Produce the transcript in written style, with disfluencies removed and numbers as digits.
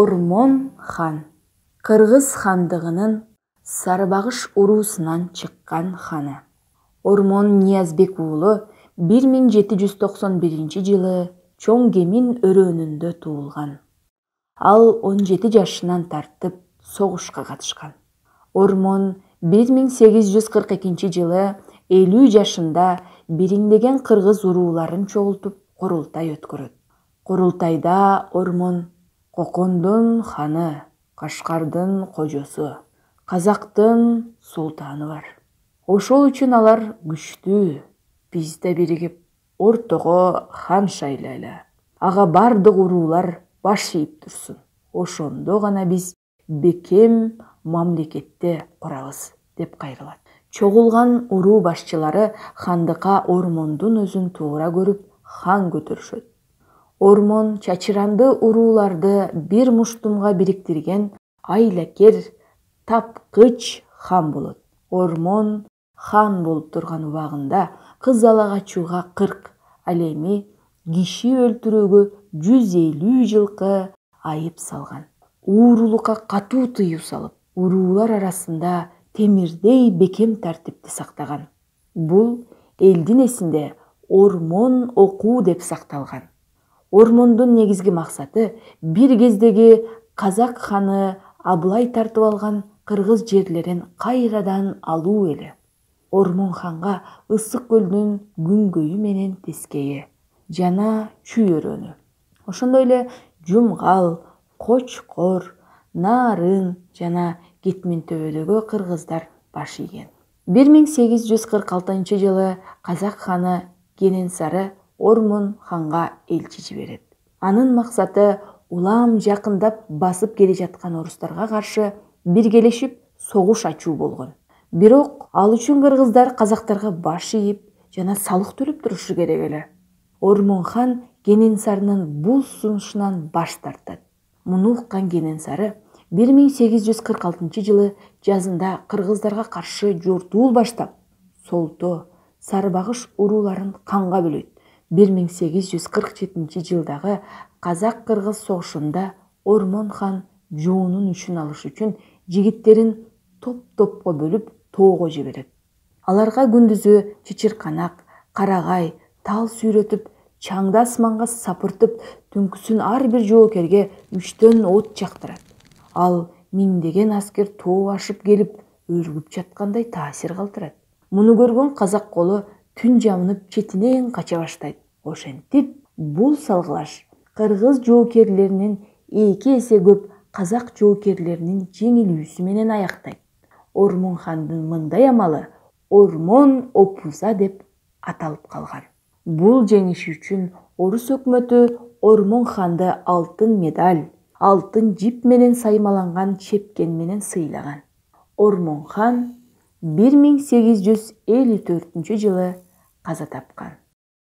Ормон хан Кыргыз хандыгынын Сарыбагыш уруусунан чыккан ханы. Ормон Ниязбек уулу 1791-жылы Чоң Кемин өрөөнүндө туулган. Ал 17 жашынан тартып согушка катышкан. Ормон 1842-жылы 50 жашында бириңдеген кыргыз урууларын чогултуп курултай өткөрөт. Курултайда Ормон Кокондун ханы, Кашкардын кожосу, Казактын султаны бар. Ошол үчүн алар күчтүү, биз да биригип ортого хан шайлайлы. Ага бардык уруулар баш ийип турсун. Ошондо гана биз бекем мамлекетти курабыз деп кайрылат. Чогулган уруу башчылары хандыкка Ормондун өзүн туура көрүп хан көтөрүшөт. Ормон чачыранды урууларды бир муштумга бириктирген айлакер, тапкыч хан болот. Ормон хан болуп турган убагында кыз ала качууга 40, ал эми киши өлтүрүүгө 150 жылкы айып салган. Уурулукка катуу тыюу салып, уруулар арасында темирдей бекем тартипти сактаган. Бул элдин эсинде Ормон окуу деп сакталган. Ормондун негизги максаты бир кездеги Казак ханы Абылай тартып алган кыргыз жерлерин кайрадан алуу эле. Ормон ханга Ысык көлдүн күнгөйү менен тескейи жана чүй өрөөнү, ошондой эле Жумгал, Кочкор, Нарын жана Кетмен төбөдөгү кыргыздар баш ийген. 1846-жылы Казак ханы Кененсары Ормон ханга элчи жиберет. Анын максаты улам жакындап басып келе жаткан орустарга каршы биргелешип согуш ачуу болгон. Бирок ал үчүн кыргыздар казактарга баш ийип жана салык төлөп турушу керек эле. Ормон хан Кененсарынын бул сунушунан баш тартат. Муну уккан Кененсары 1846-жылы жазында кыргыздарга каршы жортуул баштап, Солто, Сарыбагыш урууларын канга бөлөйт. 1847-жылдагы Казак-кыргыз согушунда Ормон хан жоонун үчүн алыш үчүн жигиттерин топ-топко бөлүп тоого жиберет. Аларга күндүзү чычырканак, карагай, тал сүйрөтүп, чаңды асманга сапыртып, түнкүсүн ар бир жоокерге 3төн от жактырат. Ал миңдеген аскер тоо ашып келип, өргүп жаткандай таасир калтырат. Муну көргөн казак колу түн жамынып четинен кача баштайт. Ошентип, бул салгылаш кыргыз жоокерлеринин 2 эсе көп казак жоокерлеринин жеңилүүсү менен аяктайт. Ормон хандын мындай амалы Ормон опуза деп аталып калган. Бул жеңиши үчүн орус өкмөтү Ормон ханды алтын медаль, алтын жип менен саймаланган чепкен менен сыйлаган. Ормон хан 1854-жылы каза тапкан.